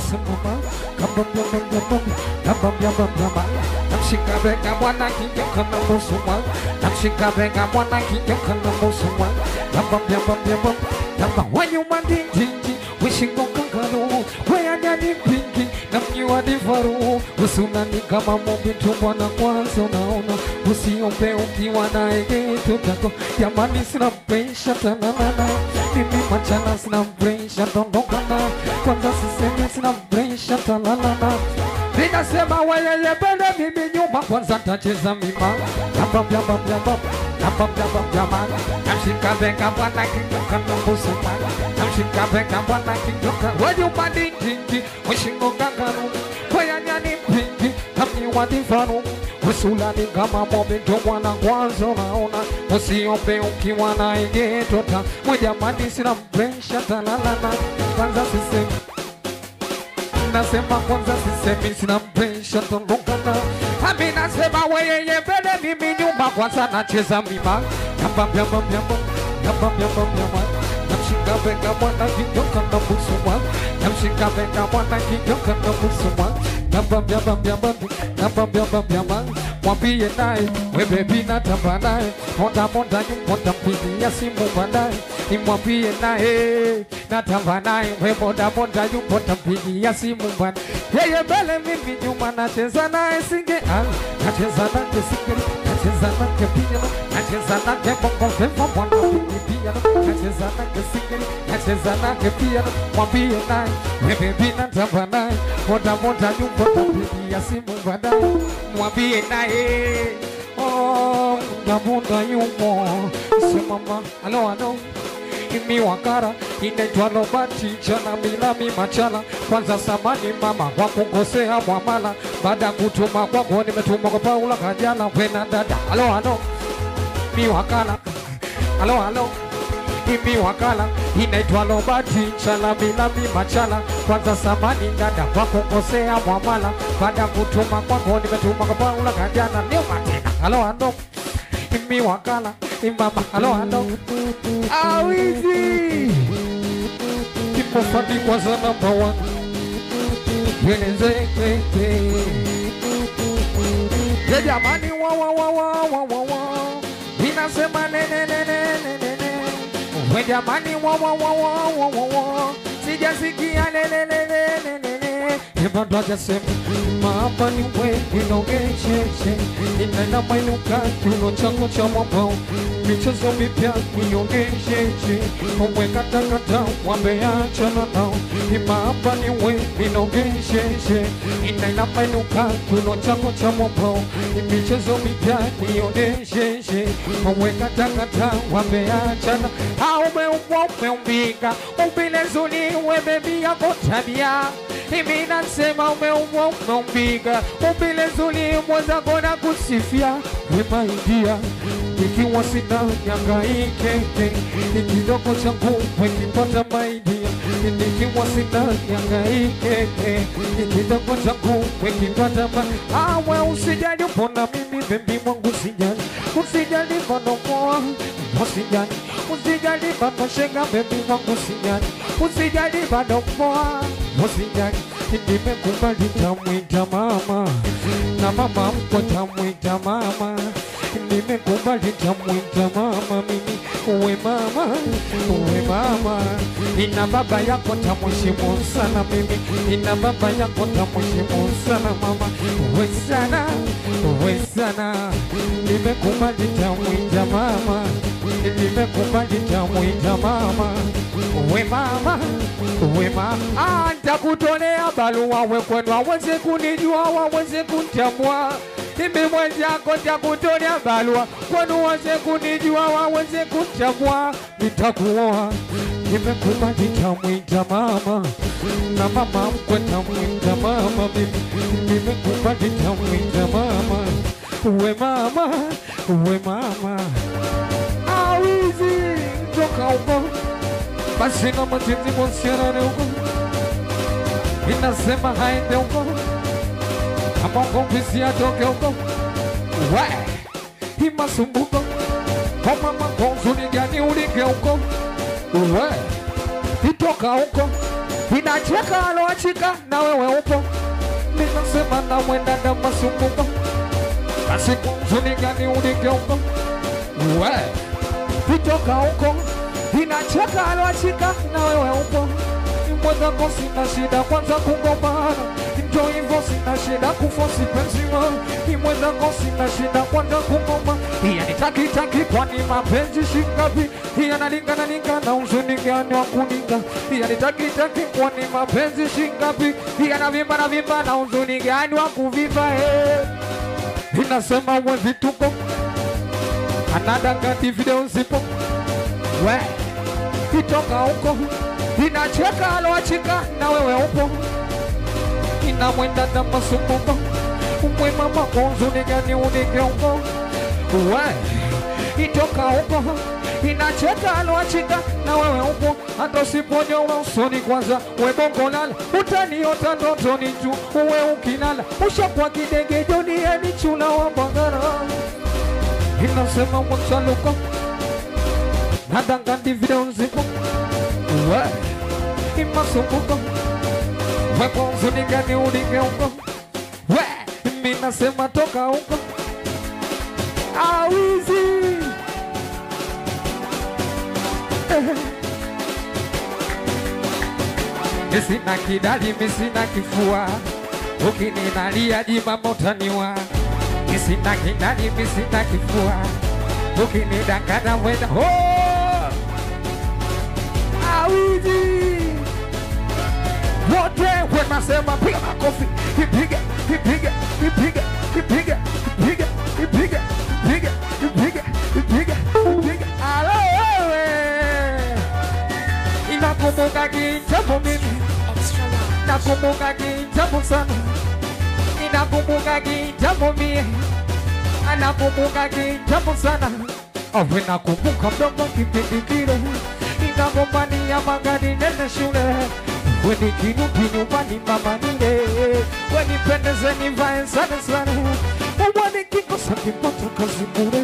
kasimama kama mama namshika bega mwana kinyoka na musuma namshika bega mwana kinyoka na musuma kama wanyuma ndinji wishingo kangaru wayanyani pingi namnyua divaru usunani kama mombi tumbwana kwanza unaona usiombe ukiwa na egeto tako jamani sina presha tanana mimi machana sina presha tondokana kwanza sisemi sina presha tanana ninasema wayeye bende mimi nyuma kwanza tacheza mima namshika bega bwana kinyoka na musuma namshika bega bwana kinyoka wanyuma ndinji wishingo kangaru wayanyani pingi namnyua divaru usulani kama momento mwana kwanza unaona usiombe ukiwa na egetota mwijamani sina presha talalana kwanza sisemi nasema kwanza sisemi sina presha tondokana ami nasema weyeye mbele mimi nyuma kwanza nacheza mima namshika bega mwana kinyoka na musuma namshika bega mwana kinyoka na musuma mwambie naye we baby natamba naye monda nyumonda mpigia simu baadaye nimwambie naye natamba naye we monda nyumonda mpigia simu baadaye yeye mbele mimi nyuma nacheza naye singe nacheza nake singe nacheza nake piano nacheza nake bongo flava mwana piano nacheza nake singe nacheza nake piano mwambie naye we baby natamba naye monda nyumonda mpigia simu baadaye mwambie naye nyamunda yumo semama alo imi wakara inaitwa Robati chana milami machala kwanza samani mama kwa kukosea mwamala baada kutuma kwako nimetuma kwa Paula kajana wena dada alo mi wakala alo imi wakala inaitwa Robati chana milami machala kwanza samani dada kwa kukosea mwamala baada kutuma kwako nimetuma kwa Paula kajana leo matena alo imi wakala imama alo awizi kipo fadi kwa za number one weneze ye jamani wa inasema ne we jamani wa sijasikia Ebando ajasema maapa ni we inongeshe inaenda mainuka kiuno changu cha mwambao michezo mipya inongeshe omwe katakata wameachana nao maapa ni we inongeshe inaenda mainuka kiuno changu cha mwambao michezo mipya inongeshe omwe katakata wameachana umeumbika ubilezuni we bebi yako tabia Mimi nasema umeumbika ubilezuni mwanza kona kusifia wema ingia ikiwa sina nyangaike nikidoko changu wekipata maidia nikiwa sina nyangaike nikidoko changu wekipata maidia awe usijali upona mimi bebi mwangu usijali manomoa usijali manoshenga bebi mwangu usijali manomoa usijali nimekubali tamwita mama na mama mko tamwita mama nimekubali tamwita mama mimi uwe mama ina baba yako tamheshimu sana mimi ina baba yako tamheshimu sana mama uwe sana nimekubali tamwita mama nimekubali tamwita mama uwe mama nitakutolea barua we kwenu waweze kunijua waweze kunitambua mimi mwenzako nitakutolea barua kwenu waweze kunijua waweze kunitambua nitakuoa nimekubali tamwita mama na mama mkwe tamwita mama mimi nimekubali tamwita mama uwe mama awizi toka huko basi na matiti monsierane huko inasema haende huko kama kompisi atoke huko we imasumbuko kama makonzu ni gani ulike huko we itoka huko inacheka aloachika na wewe upo. Ninasema na mwenda na masumbuko, kasiku mzuni gani unigeuko. We vitoka huko, inacheka aloachika na wewe upo. Mwenzako sina shida kwanza kugombana, ndio hivyo sina shida kufosi penzi wangu. Mwenzako sina shida kwanza kugomba, yanitaki kwani mapenzi shingapi? Yanalingana uzuni gani wa kuninga? Yanitaki kwani mapenzi shingapi? Yanavimba na uzuni gani wa kuviva? Inasema we vituko, anadangati video zipo. We vitoka huko, inacheka aloachika na wewe upo. Inamwenda na masumbuko, umwe mama uzuni gani unigeuko. We itoka huko, inacheka aloachika na wewe upo. Hata usiponyoa usoni kwanza we bongo lala, utaniota ndotoni tu uwe ukilala. Ushakuwa kidege duniani chula wa Mbagala. Inasema mchaluko, nadangati video zipo. We imasumbuko, wepo uzuni gani unigeuko. We minasema toka huko, awizi. Misina kidali, misina kifua, ukininalia jima motaniwa. Misina kidali, misina kifua, ukinidangana wenda awizi. Wote wanasema piga makofi, ipiga. Alo wewe, inakumbuka kitambo mimi, nakumbuka kitambo sana. Inakumbuka kitambo mimi, anakumbuka kitambo sana. Awe nakumbuka mdogo kipindi kile, inagombania magari nene shule. Weni kirudi nyumbani mama nile, weni pendeze nivae sana. Weni kikosa kipata kazi bure,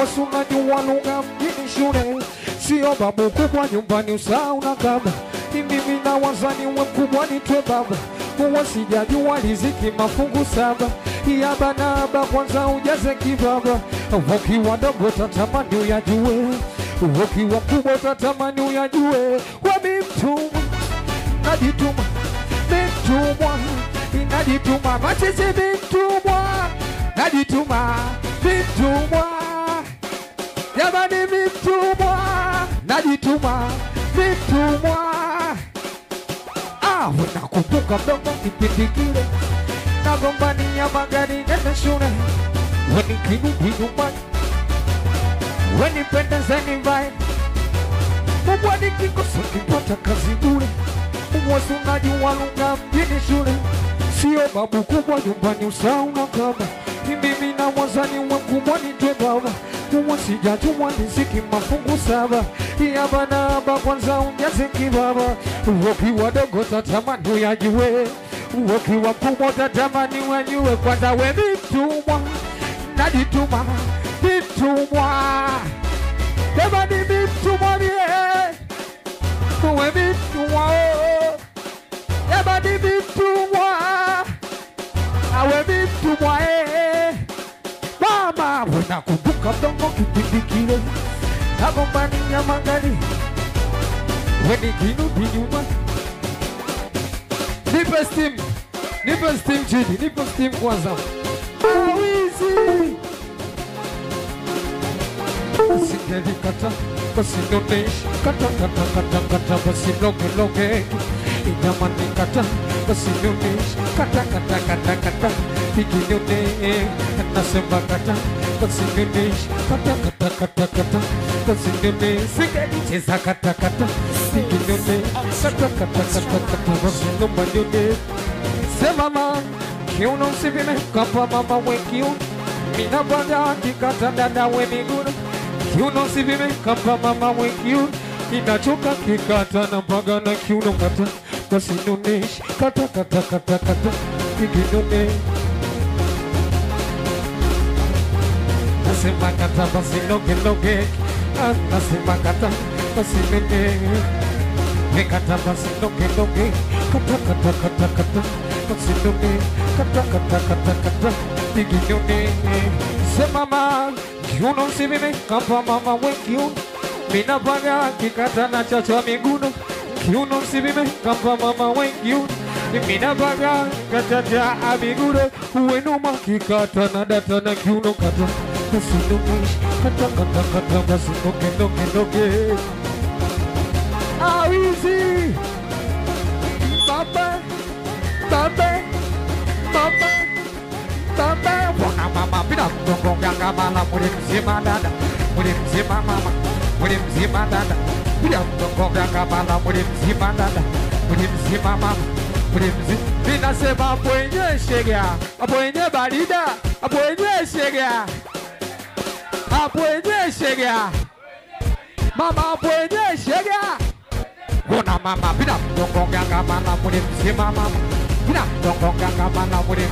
wasunaji walunga mjini shule. Sio babu kubwa nyumbani usau na kaba, mimi na wazani we mkubwa nitwe baba. Wasijajua riziki mafungu 7, yaba na aba kwanza ujaze kibaba. Wakiwa dogo tatamani uyajue, wakiwa kubwa tatamani uyajue. Wamimtuma najituma, mimtumwa inajituma, machezi mimtumwa najituma, mimtumwa yabani mimtumwa najituma, mimtumwa. Nakumbuka mdogo kipindi kile, nagombania magari nene shule. Weni kirudi nyumbani, weni pendeze nivae. Mbwani kikosa kipata kazi bure, wasunaji walunga mjini shule. Sio babu kubwa nyumbani usau na kaba, mimi na wazani we mkubwa nitwe baba. Wasijajua riziki mafungu 7, yaba na aba kwanza ujaze kibaba. Wakiwa dogo tatamani uyajue, wakiwa kubwa tatamani uyajue. Kwanza we mimtumwa najituma, mimtumwa yabani mimtumwa we mimtumwa yabani mimtumwa awe mimtumwa mama. Nakumbuka mdogo kipindi kile, nagombania magari weni kirudi nyumbani. Nipe steam chini, nipe steam kwanza. Awizi singelikata basi noneshi, kata basi loge inamani kata basi noneshi, kata ikinyone nasema kata basi noneshi, kata basi noneshi, singelicheza kata ikinyone kata basi noneshi. Sema mama kiuno usivime kapa mama we kiuno, mina bada kikata dada we miguru. Kiuno usivime kapa mama we kiuno, inachoka kikata na mpaga na kiuno kata basi noneshi, kata ikinyone nasema kata basi loge nasema kata basi noneshi. Kata basi noge noge, kata kata kata kata, basi noge, kata kata kata kata, digi noge. Se mama, kiuno si mimi kapa mama we kiuno, mina paga kikata na chacha miguno. Kiuno si mimi kapa mama we kiuno, mina paga kata amiguno. Ueno makikata na data na kiuno kata, basi noge, kata kata kata, basi noge noge noge. Ah, easy. Baba, baba, baba, baba. Wana mama bila mgongo ganga mala muri mzima dada, muri mzima mama, muri mzima dada. Bila mgongo ganga mala muri mzima dada, muri mzima mama, muri mzima. Bila sema apoenye shega, apoenye barida, apoenye shega, apoenye shega. Mama apoenye shega. Wana mama bila mgongo ganga mala muri mzima mama, bila mgongo ganga mala muri.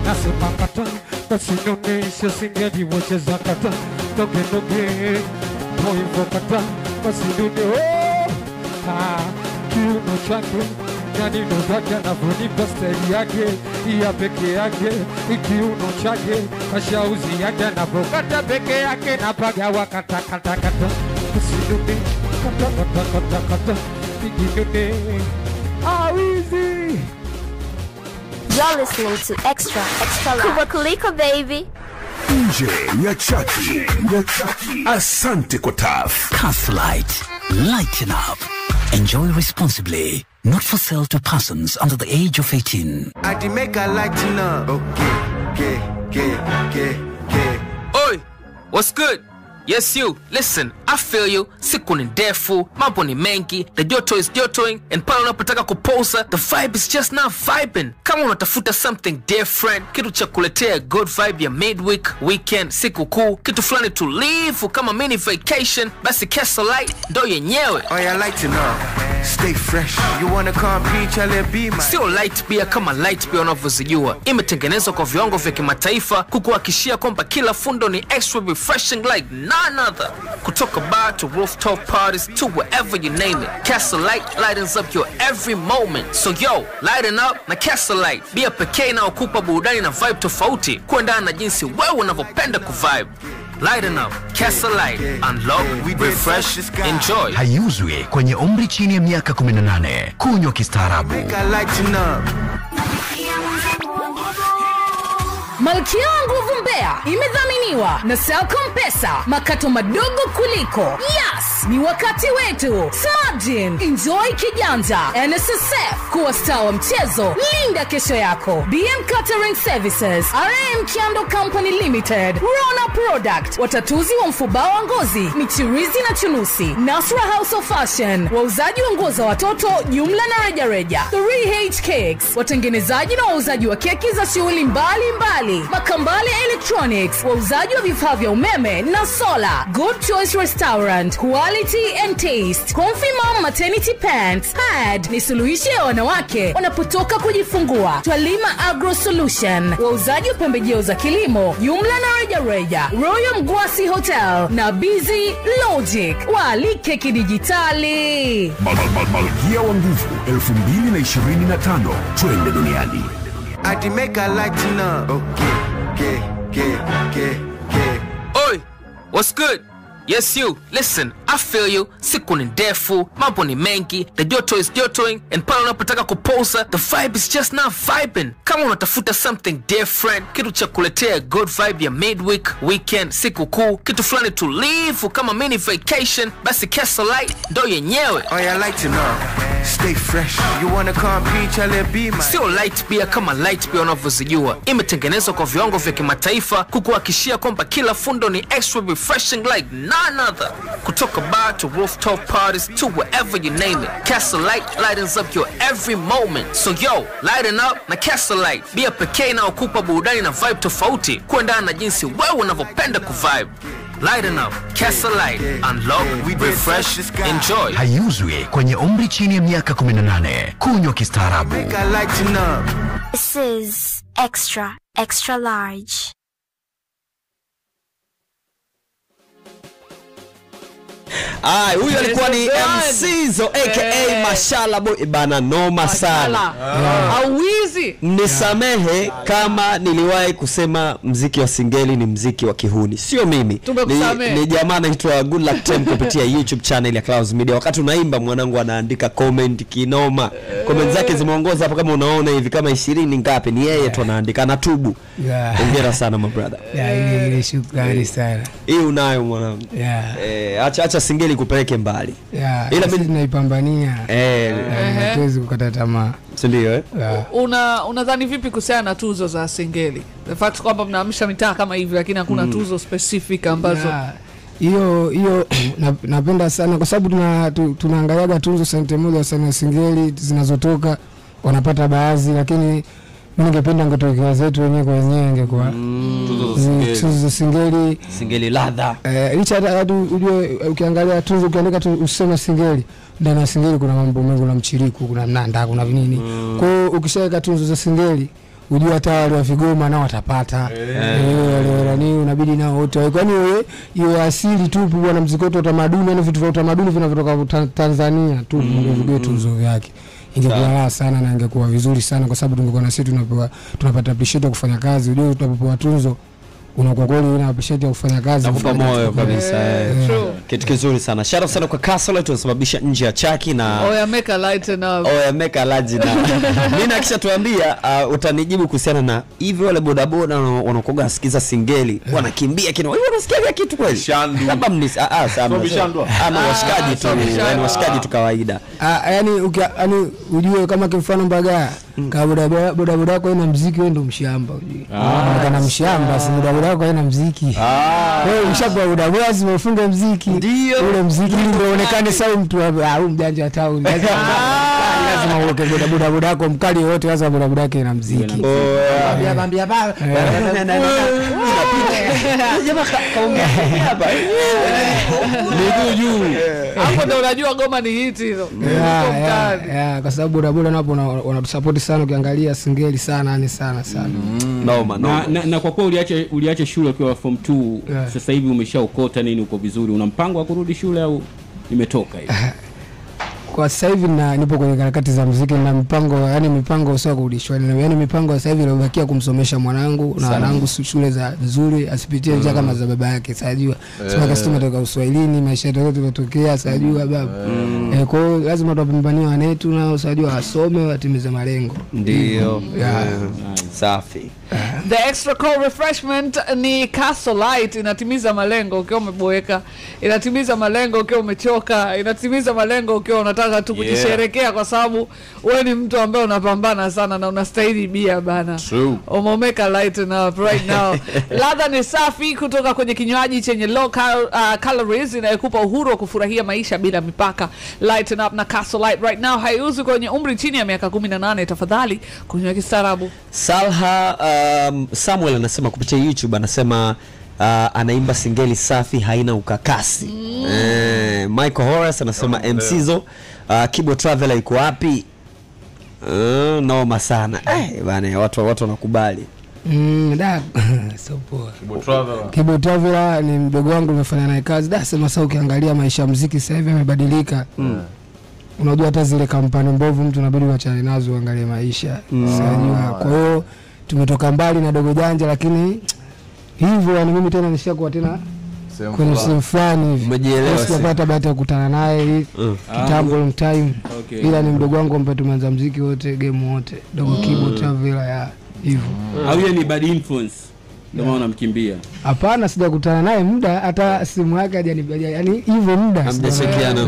Nasema kata, basi nonesha singeli wacheza kata, noge noge, moivo kata, basi nune kiuno chake, yani nodake anavonipa style yake, iya peke yake, kiuno chake, kashauzi yake anavokata peke yake, napagawa kata kata kata, basi nune, kata kata kata kata, digi nune, awizi. You're listening to Extra Live. Kuliko baby. Nje ya chaki. Asante kwa TAF. Caslight. Lighten up. Enjoy responsibly. Not for sale to persons under the age of 18. I make a lighten up. Okay. Oi, what's good? Yes you, listen, I feel you, siku ni ndefu, mambo ni mengi, the joto is jotoing, and pala unapotaka kuposa, the vibe is just not vibing. Kama unatafuta something different, kitu cha kuletea good vibe ya midweek, weekend, siku kuu, kitu fulani tulivu kama mini vacation, basi Caslight ndo yenyewe. Oh yeah, lighten up. Stay fresh. You wanna compete, I'll be my. Sio light beer kama light beer unavyozijua. Imetengenezwa kwa viwango vya kimataifa kukuhakikishia kwamba kila fundo ni extra refreshing like none other. Kutoka bar to rooftop parties to wherever you name it, Caslight lightens up your every moment. So yo, lighten up na Caslight. Bia pekee inayokupa burudani na vibe tofauti kuendana na jinsi wewe unavyopenda kuvibe. Lighten up, Caslight, unlock, refresh, enjoy. Haiuzwi kwenye umri chini ya miaka 18. Kunywa kistaarabu. Malkia Nguvu Mbeya imedhaminiwa na Selcom Pesa, makato madogo kuliko. Yes, ni wakati wetu. Smartgin, enjoy kijanja. NSSF, kuwa star wa mchezo, linda kesho yako. BM Catering Services, RM Kiando Company Limited, Rona Product, watatuzi wa mfubao wa ngozi, michirizi na chunusi. Nasra House of Fashion, wauzaji wa nguo za watoto jumla na rejareja. 3H Cakes, watengenezaji na wauzaji wa keki za shughuli mbali. Makambale Electronics, wauzaji wa vifaa vya umeme na sola. Good Choice Restaurant, quality and taste. Confirm maternity pants, pad ni suluhisho ya wanawake wanapotoka kujifungua. Twalima Agro Solution, wauzaji wa pembejeo za kilimo jumla na rejareja. Royal Mgwasi Hotel na Busy Logic, waalike kidijitali. Malkia wa Nguvu 2025. Twende duniani. I make a lighten up. Okay. Oi, what's good? Yes you, listen, I feel you, siku ni ndefu, mambo ni mengi, the joto is jotoing, and pala unapotaka kuposa, the vibe is just not vibing. Kama unatafuta something different, kitu cha kuletea good vibe ya midweek, weekend, siku kuu, kitu fulani tulivu kama mini vacation, basi Caslight ndo yenyewe. Oh yeah, lighten up. Stay fresh. You wanna compete, I'll be my. Sio light beer kama light beer unavyozijua. Imetengenezwa kwa viwango vya kimataifa kukuhakikishia kwamba kila fundo ni extra refreshing like none other. Kutoka bar to rooftop parties to wherever you name it, Caslight lightens up your every moment. So yo, lighten up na Caslight. Bia pekee inayokupa burudani na vibe tofauti kuendana na jinsi wewe unavyopenda kuvibe. Lighten up, Caslight, unlock, refresh, enjoy. Haiuzwi kwenye umri chini ya miaka 18. Kunywa kistaarabu. This is extra large. Huyu alikuwa ni MCzo aka Mashala Boy bana, noma sana. Auwizi. Nisamehe kama niliwahi kusema mziki wa singeli ni mziki wa kihuni. Sio mimi. Ni jamaa anaitwa Good Luck Tem kupitia YouTube channel ya Clouds Media. Wakati unaimba mwanangu anaandika comment kinoma. Comment zake zimeongoza hapo kama unaona hivi kama 20 ngapi, ni yeye tu anaandika, anatubu. Hongera sana my brother. Ile shukrani sana. Hii unayo mwanangu. Acha singeli kupeleke mbali. Ila mimi naipambania. Hatuwezi kukata tamaa. Ndio Unadhani vipi kuhusiana na tuzo za singeli? The fact kwamba mnaamsha mitaa kama hivi lakini hakuna tuzo specific ambazo hiyo napenda sana kwa sababu tunaangaliaga tuzo sente moja sana singeli zinazotoka wanapata baadhi, lakini mimi ningependa ngotokea zetu wenyewe kwa wenyewe ingekuwa tuzo singeli ladha. Licha hata ujue ukiangalia tuzo ukiandika tu usema singeli, ndani ya singeli kuna mambo mengi, kuna mchiriku, kuna mnanda, kuna vinini. Kwa hiyo ukishaweka tuzo za singeli ujue hata wale wa Vigoma nao watapata. Wale unabidi nao wote. Kwani hiyo asili tu bwana, muziki wa utamaduni na vitu vya utamaduni vinavyotoka Tanzania tu ndio tuzo yake. Ingekuwa sana na ingekuwa vizuri sana kwa sababu tungekuwa na sisi tunapata appreciate kufanya kazi. Unajua tunapopewa tuzo unakuwa kweli una appreciate kufanya kazi, nakupa moyo kabisa. Kitu kizuri sana. Shout out sana kwa Castle tunasababisha nje ya chaki na make a light na make a light na mimi nakisha tuambia utanijibu kuhusiana na hivi wale bodaboda wanakoga asikiza singeli wanakimbia kina wewe unasikia kitu kweli labda washikaji tu, yani washikaji tu kawaida. Yani ujue kama kwa mfano Mbagala kama bodaboda yako ina muziki, wewe ndo mshamba ujue. Kana mshamba si bodaboda yako ina muziki. Wewe ushakuwa bodaboda usifunge muziki. Ule muziki ndio uonekane sawa mtu au mjanja wa town. Lazima uweke bodaboda yako mkali wote, lazima bodaboda yake ina muziki. Bambia baba. Jamaa kaongea hapa. Miguu juu. Hapo ndio unajua ngoma ni hit hizo. Kwa sababu bodaboda napo wanatusupport sana, ukiangalia singeli sana ni sana. Na kwa kuwa uliacha shule ukiwa form 2, sasa hivi umeshaokota nini, uko vizuri, una mpango wa kurudi shule au imetoka hivi? Kwa sasa hivi nipo kwenye harakati za muziki na mipango sio kurudi shule. Yani mipango sasa hivi inabakia kumsomesha mwanangu na wanangu shule za nzuri, asipitie njia kama za baba yake. Sajua sema kasi tumetoka Uswahilini, maisha yetu tumetokea, sajua baba. Kwa hiyo lazima tupambanie wanetu na sajua wasome, watimize malengo. Ndio. Safi. The extra cold refreshment ni Castle Light, inatimiza malengo ukiwa umeboeka, inatimiza malengo ukiwa umechoka, inatimiza malengo ukiwa unataka tu kujisherekea kwa sababu wewe ni mtu ambaye unapambana sana na unastahili bia bana. Umomeka light na right now. Ladha ni safi kutoka kwenye kinywaji chenye low calories inayokupa uhuru wa kufurahia maisha bila mipaka. Lighten up na Castle Light right now. Haiuzi kwenye umri chini ya miaka 18. Tafadhali kunywa kistaarabu. Salha Samuel anasema kupitia YouTube, anasema anaimba singeli safi haina ukakasi. Michael Horace anasema MCzo Kibo Traveler iko wapi? Noma sana. Bana watu wanakubali. So poa. Kibo Traveler ni mdogo wangu, nimefanya naye kazi. Sema sasa ukiangalia maisha ya muziki sasa hivi yamebadilika. Unajua hata zile kampani mbovu mtu unabidi uachane nazo, uangalie maisha. Sasa kwa hiyo tumetoka mbali na dogo janja, lakini hivyo yani mimi tena nishakuwa tena kwenye sehemu fulani hivi. Umejielewa? Sijapata bahati ya kukutana naye kitambo long time. Ila ni mdogo wangu ambaye tumeanza muziki wote, game wote, dogo Kibo Traveler ya hivyo. Au yeye ni bad influence ndio unamkimbia? Hapana, sijakutana naye muda, hata simu yake hajanipigia, yani hivyo muda hamjachekiana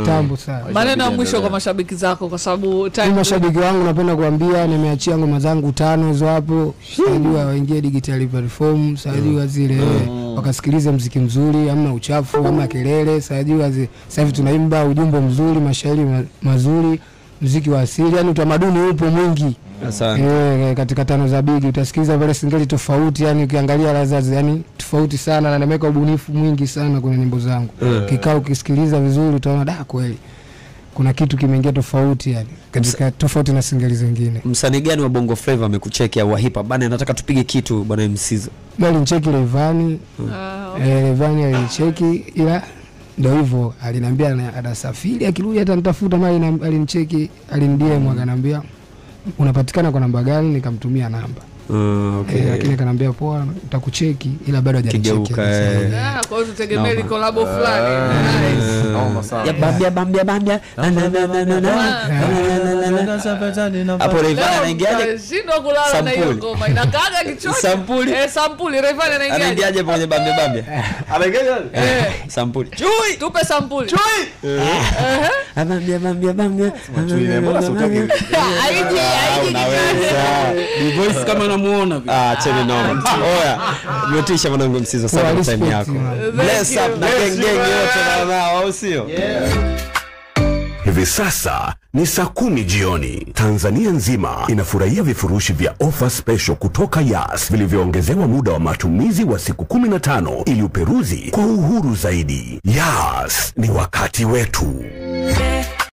tambo sana. Maneno ya mwisho kwa mashabiki zako, kwa sababu mashabiki wangu napenda kuambia nimeachia ngoma zangu 5 hizo hapo. Sajua waingie digital platform, sajua zile wakasikilize muziki mzuri, hamna uchafu, hamna kelele. Sajua sasa hivi tunaimba ujumbe mzuri, mashairi mazuri, muziki wa asili, yani utamaduni upo mwingi. Katika 5 za bigi utasikiliza vile singeli tofauti, yani ukiangalia ladha yani tofauti sana, na nimeweka ubunifu mwingi sana kwenye nyimbo zangu. Kikao ukisikiliza vizuri utaona kweli kuna kitu kimeingia tofauti, yani katika tofauti na singeli zingine. Msanii gani wa Bongo Flava amekucheki au hip hop bana, nataka tupige kitu bwana MCzo? Bali nicheki Levani. Levani alinicheki, ila ndio hivyo aliniambia atasafiri akirudi hata nitafuta mali, alinicheki aliniDM akaniambia unapatikana kwa namba gani, nikamtumia namba. Okay. Lakini akaniambia poa nitakucheki, ila bado hajanicheki. Kwa hiyo tutegemea collab fulani. Ya bambia hapo Rayvanny anaingiaje? Shindo kulala na hiyo ngoma inakaaga kichwani. Sampuli Rayvanny anaingiaje? Anaingiaje kwenye bambia? Anaingiaje? Sampuli. Chui, tupe sampuli. Chui. Bambia. Chui, mbona sauti yake? Unaweza. Ni voice kama unamuona vile. Cheni noma. Oya, myotisha mwanangu Msizo sana time yako. Bless up na gang yote na au sio? Hivi sasa ni saa 10 jioni. Tanzania nzima inafurahia vifurushi vya offer special kutoka Yas vilivyoongezewa muda wa matumizi wa siku 15 ili uperuzi kwa uhuru zaidi. Yas ni wakati wetu.